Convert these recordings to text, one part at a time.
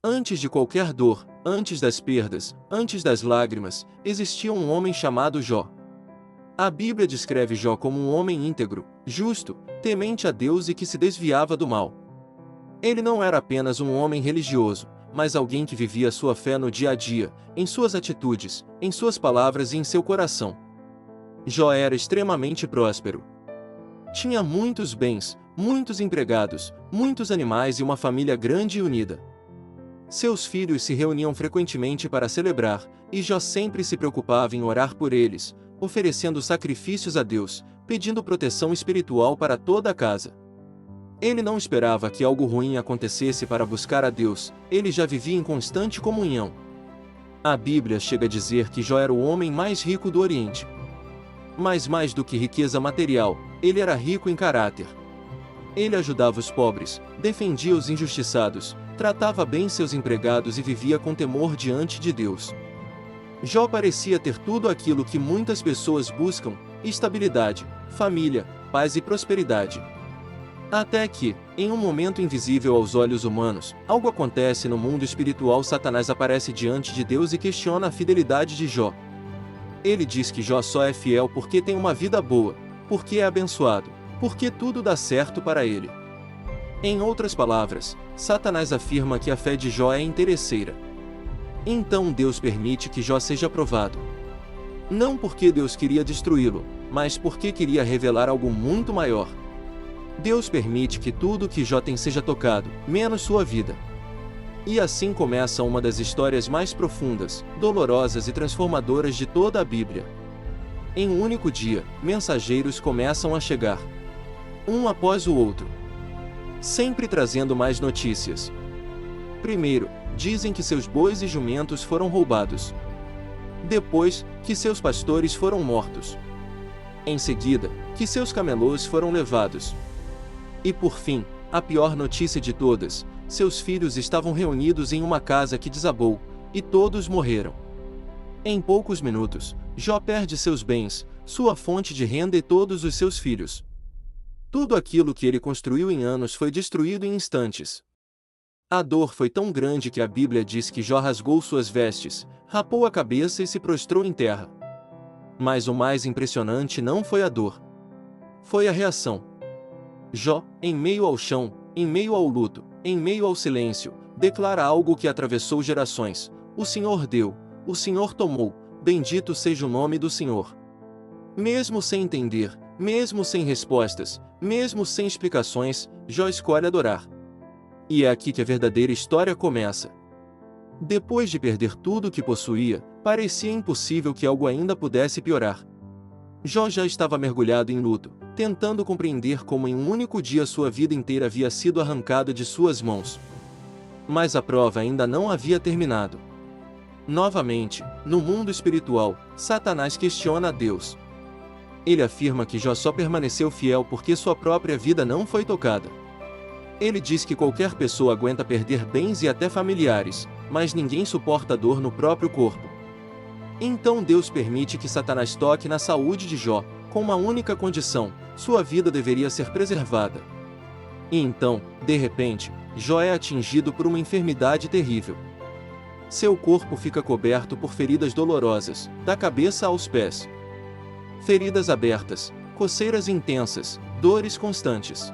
Antes de qualquer dor, antes das perdas, antes das lágrimas, existia um homem chamado Jó. A Bíblia descreve Jó como um homem íntegro, justo, temente a Deus e que se desviava do mal. Ele não era apenas um homem religioso, mas alguém que vivia sua fé no dia a dia, em suas atitudes, em suas palavras e em seu coração. Jó era extremamente próspero. Tinha muitos bens, muitos empregados, muitos animais e uma família grande e unida. Seus filhos se reuniam frequentemente para celebrar, e Jó sempre se preocupava em orar por eles, oferecendo sacrifícios a Deus, pedindo proteção espiritual para toda a casa. Ele não esperava que algo ruim acontecesse para buscar a Deus, ele já vivia em constante comunhão. A Bíblia chega a dizer que Jó era o homem mais rico do Oriente. Mas mais do que riqueza material, ele era rico em caráter. Ele ajudava os pobres, defendia os injustiçados, tratava bem seus empregados e vivia com temor diante de Deus. Jó parecia ter tudo aquilo que muitas pessoas buscam: estabilidade, família, paz e prosperidade. Até que, em um momento invisível aos olhos humanos, algo acontece no mundo espiritual. Satanás aparece diante de Deus e questiona a fidelidade de Jó. Ele diz que Jó só é fiel porque tem uma vida boa, porque é abençoado, porque tudo dá certo para ele. Em outras palavras, Satanás afirma que a fé de Jó é interesseira. Então Deus permite que Jó seja provado. Não porque Deus queria destruí-lo, mas porque queria revelar algo muito maior. Deus permite que tudo que Jó tem seja tocado, menos sua vida. E assim começa uma das histórias mais profundas, dolorosas e transformadoras de toda a Bíblia. Em um único dia, mensageiros começam a chegar. Um após o outro. Sempre trazendo mais notícias. Primeiro, dizem que seus bois e jumentos foram roubados. Depois, que seus pastores foram mortos. Em seguida, que seus camelôs foram levados. E por fim, a pior notícia de todas: seus filhos estavam reunidos em uma casa que desabou, e todos morreram. Em poucos minutos, Jó perde seus bens, sua fonte de renda e todos os seus filhos. Tudo aquilo que ele construiu em anos foi destruído em instantes. A dor foi tão grande que a Bíblia diz que Jó rasgou suas vestes, rapou a cabeça e se prostrou em terra. Mas o mais impressionante não foi a dor. Foi a reação. Jó, em meio ao chão, em meio ao luto, em meio ao silêncio, declara algo que atravessou gerações: o Senhor deu, o Senhor tomou, bendito seja o nome do Senhor. Mesmo sem entender, mesmo sem respostas, mesmo sem explicações, Jó escolhe adorar. E é aqui que a verdadeira história começa. Depois de perder tudo o que possuía, parecia impossível que algo ainda pudesse piorar. Jó já estava mergulhado em luto, tentando compreender como em um único dia sua vida inteira havia sido arrancada de suas mãos. Mas a prova ainda não havia terminado. Novamente, no mundo espiritual, Satanás questiona a Deus. Ele afirma que Jó só permaneceu fiel porque sua própria vida não foi tocada. Ele diz que qualquer pessoa aguenta perder bens e até familiares, mas ninguém suporta a dor no próprio corpo. Então Deus permite que Satanás toque na saúde de Jó, com uma única condição: sua vida deveria ser preservada. E então, de repente, Jó é atingido por uma enfermidade terrível. Seu corpo fica coberto por feridas dolorosas, da cabeça aos pés. Feridas abertas, coceiras intensas, dores constantes.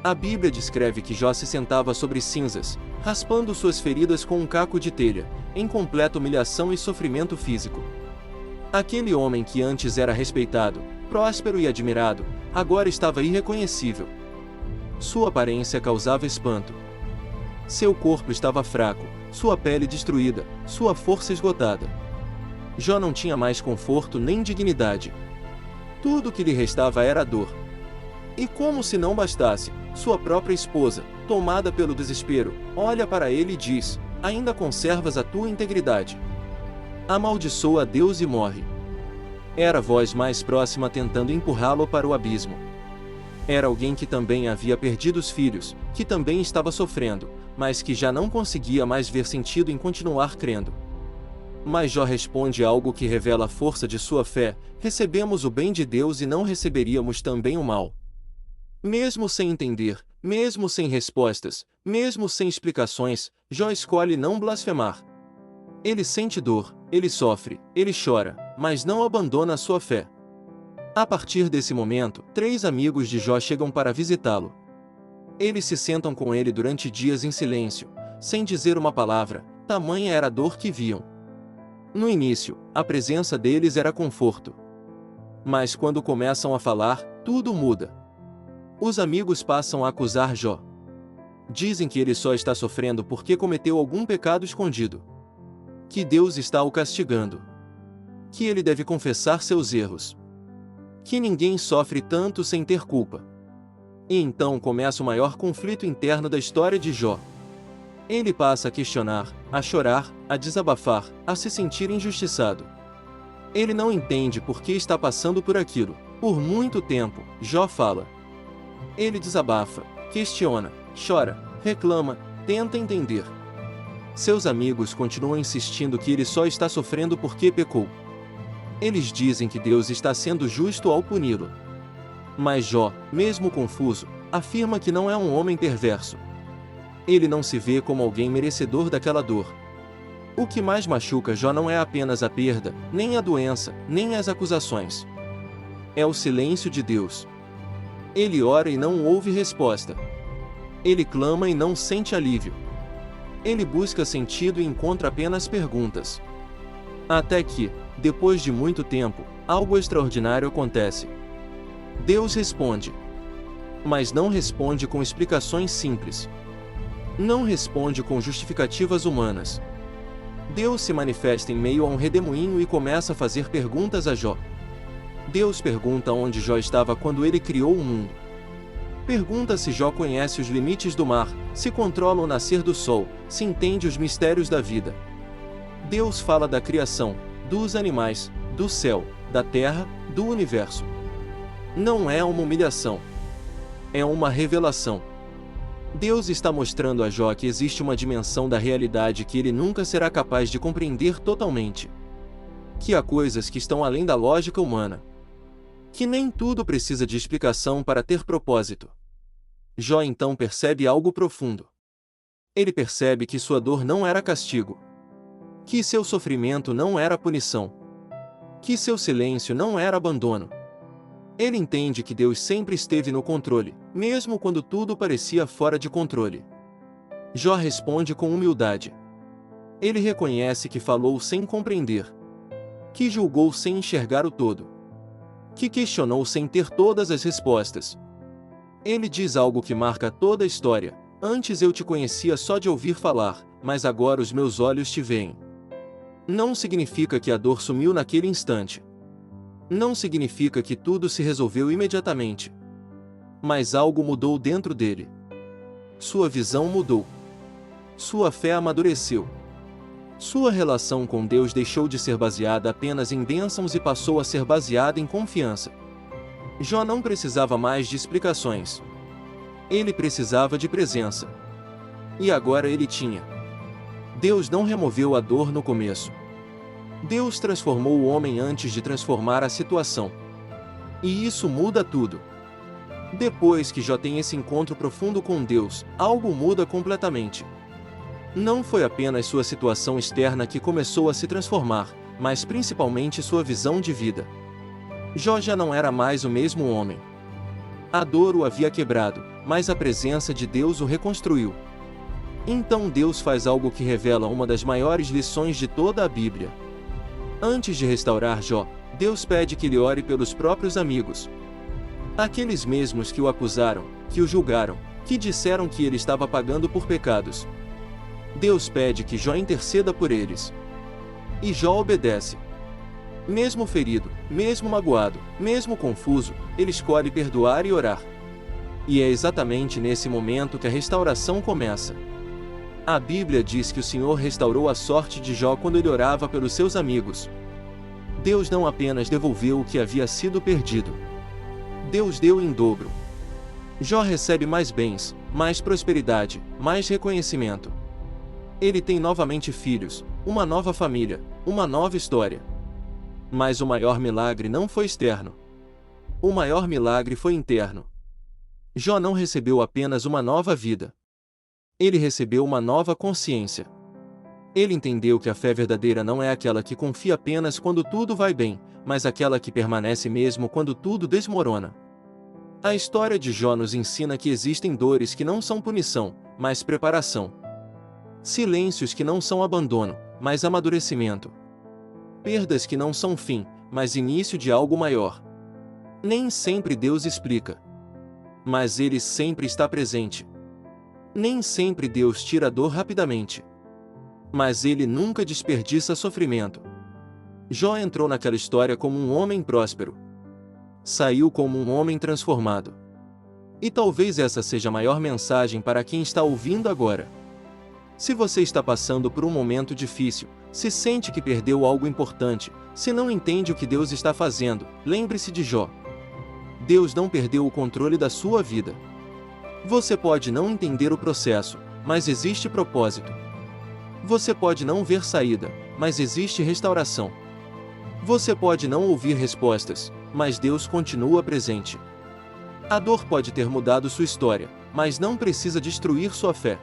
A Bíblia descreve que Jó se sentava sobre cinzas, raspando suas feridas com um caco de telha, em completa humilhação e sofrimento físico. Aquele homem que antes era respeitado, próspero e admirado, agora estava irreconhecível. Sua aparência causava espanto. Seu corpo estava fraco, sua pele destruída, sua força esgotada. Jó não tinha mais conforto nem dignidade. Tudo o que lhe restava era a dor. E como se não bastasse, sua própria esposa, tomada pelo desespero, olha para ele e diz: ainda conservas a tua integridade. Amaldiçoa a Deus e morre. Era a voz mais próxima tentando empurrá-lo para o abismo. Era alguém que também havia perdido os filhos, que também estava sofrendo, mas que já não conseguia mais ver sentido em continuar crendo. Mas Jó responde algo que revela a força de sua fé: recebemos o bem de Deus e não receberíamos também o mal. Mesmo sem entender, mesmo sem respostas, Mesmo sem explicações, Jó escolhe não blasfemar. Ele sente dor, ele sofre, ele chora, mas não abandona a sua fé. A partir desse momento, 3 amigos de Jó chegam para visitá-lo. Eles se sentam com ele durante dias em silêncio, sem dizer uma palavra, tamanha era a dor que viam. No início, a presença deles era conforto. Mas quando começam a falar, tudo muda. Os amigos passam a acusar Jó. Dizem que ele só está sofrendo porque cometeu algum pecado escondido. Que Deus está o castigando. Que ele deve confessar seus erros. Que ninguém sofre tanto sem ter culpa. E então começa o maior conflito interno da história de Jó. Ele passa a questionar, a chorar, a desabafar, a se sentir injustiçado. Ele não entende por que está passando por aquilo. Por muito tempo, Jó fala. Ele desabafa, questiona, chora, reclama, tenta entender. Seus amigos continuam insistindo que ele só está sofrendo porque pecou. Eles dizem que Deus está sendo justo ao puni-lo. Mas Jó, mesmo confuso, afirma que não é um homem perverso. Ele não se vê como alguém merecedor daquela dor. O que mais machuca Jó não é apenas a perda, nem a doença, nem as acusações. É o silêncio de Deus. Ele ora e não ouve resposta. Ele clama e não sente alívio. Ele busca sentido e encontra apenas perguntas. Até que, depois de muito tempo, algo extraordinário acontece. Deus responde. Mas não responde com explicações simples. Não responde com justificativas humanas. Deus se manifesta em meio a um redemoinho e começa a fazer perguntas a Jó. Deus pergunta onde Jó estava quando ele criou o mundo. Pergunta se Jó conhece os limites do mar, se controla o nascer do sol, se entende os mistérios da vida. Deus fala da criação, dos animais, do céu, da terra, do universo. Não é uma humilhação. É uma revelação. Deus está mostrando a Jó que existe uma dimensão da realidade que ele nunca será capaz de compreender totalmente. Que há coisas que estão além da lógica humana. Que nem tudo precisa de explicação para ter propósito. Jó então percebe algo profundo. Ele percebe que sua dor não era castigo. Que seu sofrimento não era punição. Que seu silêncio não era abandono. Ele entende que Deus sempre esteve no controle, mesmo quando tudo parecia fora de controle. Jó responde com humildade. Ele reconhece que falou sem compreender. Que julgou sem enxergar o todo. Que questionou sem ter todas as respostas. Ele diz algo que marca toda a história. Antes eu te conhecia só de ouvir falar, mas agora os meus olhos te veem. Não significa que a dor sumiu naquele instante. Não significa que tudo se resolveu imediatamente. Mas algo mudou dentro dele. Sua visão mudou. Sua fé amadureceu. Sua relação com Deus deixou de ser baseada apenas em bênçãos e passou a ser baseada em confiança. Jó não precisava mais de explicações. Ele precisava de presença. E agora ele tinha. Deus não removeu a dor no começo. Deus transformou o homem antes de transformar a situação. E isso muda tudo. Depois que Jó tem esse encontro profundo com Deus, algo muda completamente. Não foi apenas sua situação externa que começou a se transformar, mas principalmente sua visão de vida. Jó já não era mais o mesmo homem. A dor o havia quebrado, mas a presença de Deus o reconstruiu. Então Deus faz algo que revela uma das maiores lições de toda a Bíblia. Antes de restaurar Jó, Deus pede que ele ore pelos próprios amigos. Aqueles mesmos que o acusaram, que o julgaram, que disseram que ele estava pagando por pecados. Deus pede que Jó interceda por eles. E Jó obedece. Mesmo ferido, mesmo magoado, mesmo confuso, ele escolhe perdoar e orar. E é exatamente nesse momento que a restauração começa. A Bíblia diz que o Senhor restaurou a sorte de Jó quando ele orava pelos seus amigos. Deus não apenas devolveu o que havia sido perdido. Deus deu em dobro. Jó recebe mais bens, mais prosperidade, mais reconhecimento. Ele tem novamente filhos, uma nova família, uma nova história. Mas o maior milagre não foi externo. O maior milagre foi interno. Jó não recebeu apenas uma nova vida. Ele recebeu uma nova consciência. Ele entendeu que a fé verdadeira não é aquela que confia apenas quando tudo vai bem, mas aquela que permanece mesmo quando tudo desmorona. A história de Jó nos ensina que existem dores que não são punição, mas preparação. Silêncios que não são abandono, mas amadurecimento. Perdas que não são fim, mas início de algo maior. Nem sempre Deus explica, mas Ele sempre está presente. Nem sempre Deus tira a dor rapidamente, mas Ele nunca desperdiça sofrimento. Jó entrou naquela história como um homem próspero. Saiu como um homem transformado. E talvez essa seja a maior mensagem para quem está ouvindo agora. Se você está passando por um momento difícil, se sente que perdeu algo importante, se não entende o que Deus está fazendo, lembre-se de Jó. Deus não perdeu o controle da sua vida. Você pode não entender o processo, mas existe propósito. Você pode não ver saída, mas existe restauração. Você pode não ouvir respostas, mas Deus continua presente. A dor pode ter mudado sua história, mas não precisa destruir sua fé.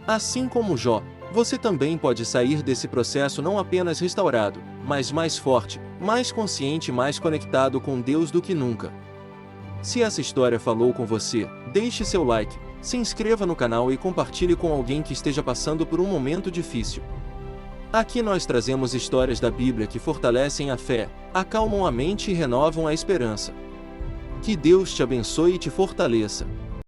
Assim como Jó, você também pode sair desse processo não apenas restaurado, mas mais forte, mais consciente e mais conectado com Deus do que nunca. Se essa história falou com você, deixe seu like, se inscreva no canal e compartilhe com alguém que esteja passando por um momento difícil. Aqui nós trazemos histórias da Bíblia que fortalecem a fé, acalmam a mente e renovam a esperança. Que Deus te abençoe e te fortaleça.